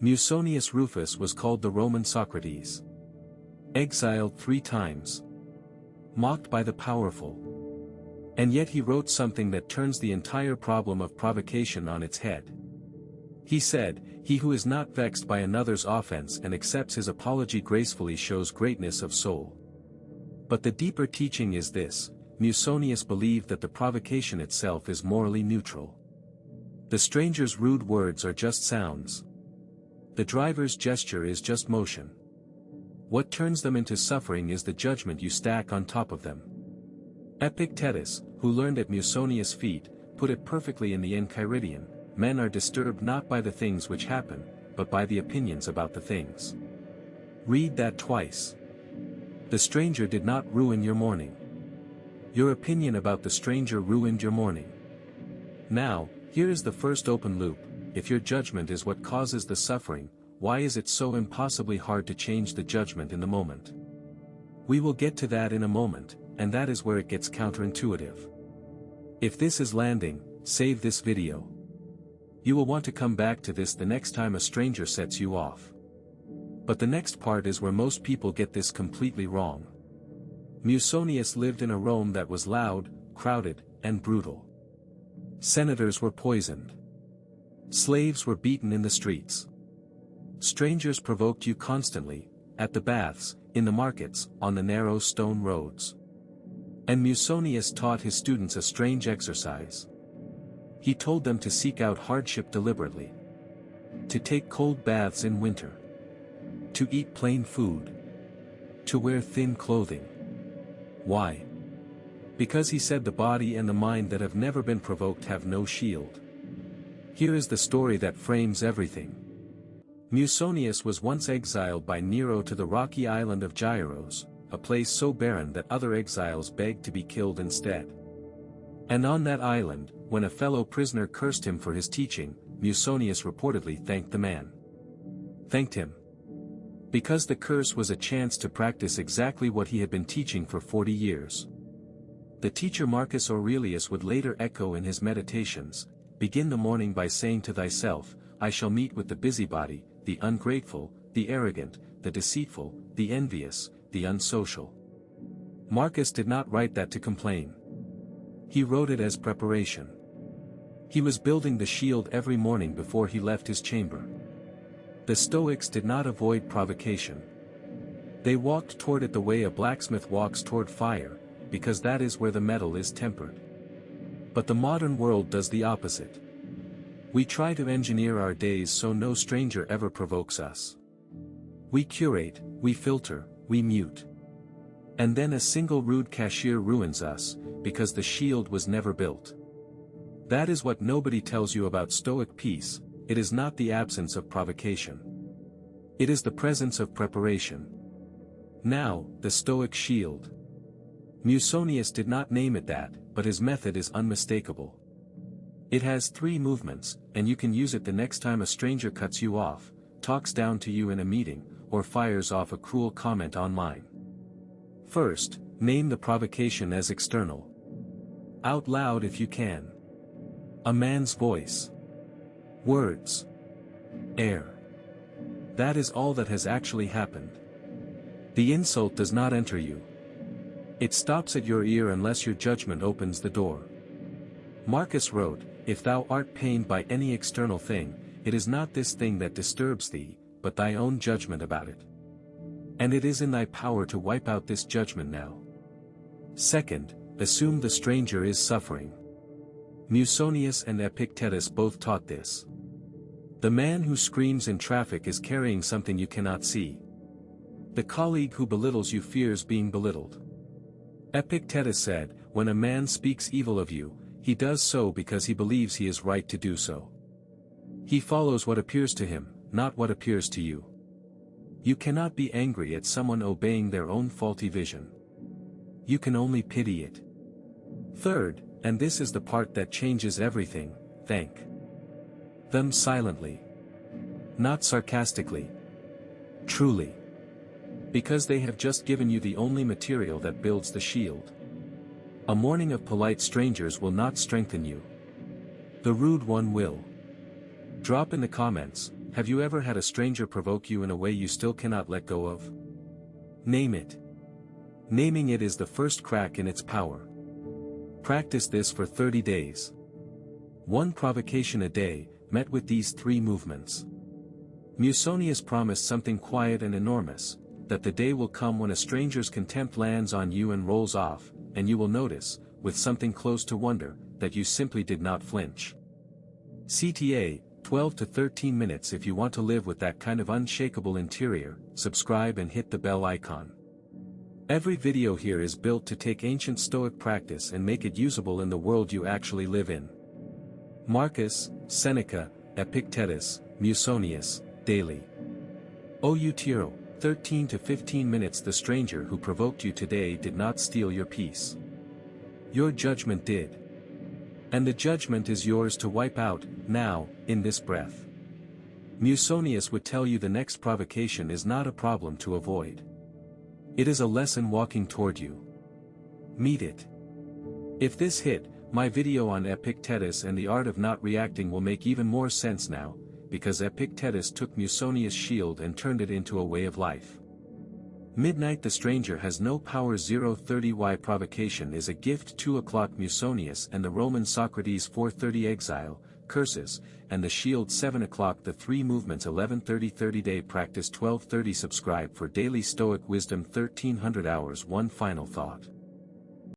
Musonius Rufus was called the Roman Socrates. Exiled 3 times. Mocked by the powerful. And yet he wrote something that turns the entire problem of provocation on its head. He said, "He who is not vexed by another's offense and accepts his apology gracefully shows greatness of soul." But the deeper teaching is this: Musonius believed that the provocation itself is morally neutral. The stranger's rude words are just sounds. The driver's gesture is just motion. What turns them into suffering is the judgment you stack on top of them. Epictetus, who learned at Musonius' feet, put it perfectly in the Enchiridion: men are disturbed not by the things which happen, but by the opinions about the things. Read that twice. The stranger did not ruin your morning. Your opinion about the stranger ruined your morning. Now, here is the first open loop: if your judgment is what causes the suffering, why is it so impossibly hard to change the judgment in the moment? We will get to that in a moment, and that is where it gets counterintuitive. If this is landing, save this video. You will want to come back to this the next time a stranger sets you off. But the next part is where most people get this completely wrong. Musonius lived in a Rome that was loud, crowded, and brutal. Senators were poisoned. Slaves were beaten in the streets. Strangers provoked you constantly, at the baths, in the markets, on the narrow stone roads. And Musonius taught his students a strange exercise. He told them to seek out hardship deliberately. To take cold baths in winter. To eat plain food. To wear thin clothing. Why? Because he said the body and the mind that have never been provoked have no shield. Here is the story that frames everything. Musonius was once exiled by Nero to the rocky island of Gyros, a place so barren that other exiles begged to be killed instead. And on that island, when a fellow prisoner cursed him for his teaching, Musonius reportedly thanked the man. Thanked him. Because the curse was a chance to practice exactly what he had been teaching for 40 years. The teacher Marcus Aurelius would later echo in his Meditations: "Begin the morning by saying to thyself, I shall meet with the busybody, the ungrateful, the arrogant, the deceitful, the envious, the unsocial." Marcus did not write that to complain. He wrote it as preparation. He was building the shield every morning before he left his chamber. The Stoics did not avoid provocation. They walked toward it the way a blacksmith walks toward fire, because that is where the metal is tempered. But the modern world does the opposite. We try to engineer our days so no stranger ever provokes us. We curate, we filter, we mute. And then a single rude cashier ruins us, because the shield was never built. That is what nobody tells you about Stoic peace: it is not the absence of provocation. It is the presence of preparation. Now, the Stoic shield. Musonius did not name it that, but his method is unmistakable. It has 3 movements, and you can use it the next time a stranger cuts you off, talks down to you in a meeting, or fires off a cruel comment online. First, name the provocation as external. Out loud if you can. A man's voice. Words. Air. That is all that has actually happened. The insult does not enter you. It stops at your ear unless your judgment opens the door. Marcus wrote, "If thou art pained by any external thing, it is not this thing that disturbs thee, but thy own judgment about it. And it is in thy power to wipe out this judgment now." Second, assume the stranger is suffering. Musonius and Epictetus both taught this. The man who screams in traffic is carrying something you cannot see. The colleague who belittles you fears being belittled. Epictetus said, "When a man speaks evil of you, he does so because he believes he is right to do so. He follows what appears to him, not what appears to you." You cannot be angry at someone obeying their own faulty vision. You can only pity it. Third, and this is the part that changes everything, thank them silently. Not sarcastically. Truly. Because they have just given you the only material that builds the shield. A morning of polite strangers will not strengthen you. The rude one will. Drop in the comments, Have you ever had a stranger provoke you in a way you still cannot let go of? Name it. Naming it is the first crack in its power. Practice this for 30 days. One provocation a day, met with these 3 movements. Musonius promised something quiet and enormous, that the day will come when a stranger's contempt lands on you and rolls off, and you will notice, with something close to wonder, that you simply did not flinch. CTA, 12 to 13 minutes. If you want to live with that kind of unshakable interior, subscribe and hit the bell icon. Every video here is built to take ancient Stoic practice and make it usable in the world you actually live in. Marcus, Seneca, Epictetus, Musonius, daily. Outro, 13 to 15 minutes. The stranger who provoked you today did not steal your peace. Your judgment did. And the judgment is yours to wipe out, now, in this breath. Musonius would tell you the next provocation is not a problem to avoid. It is a lesson walking toward you. Meet it. If this hit, my video on Epictetus and the art of not reacting will make even more sense now, because Epictetus took Musonius' shield and turned it into a way of life. Midnight. The stranger has no power. 0:30 Why provocation is a gift. 2 o'clock Musonius and the Roman Socrates. 4:30 Exile, curses, and the shield. 7 o'clock The 3 movements. 11:30 30-day practice. 12:30 Subscribe for daily Stoic wisdom. 1300 hours. One final thought.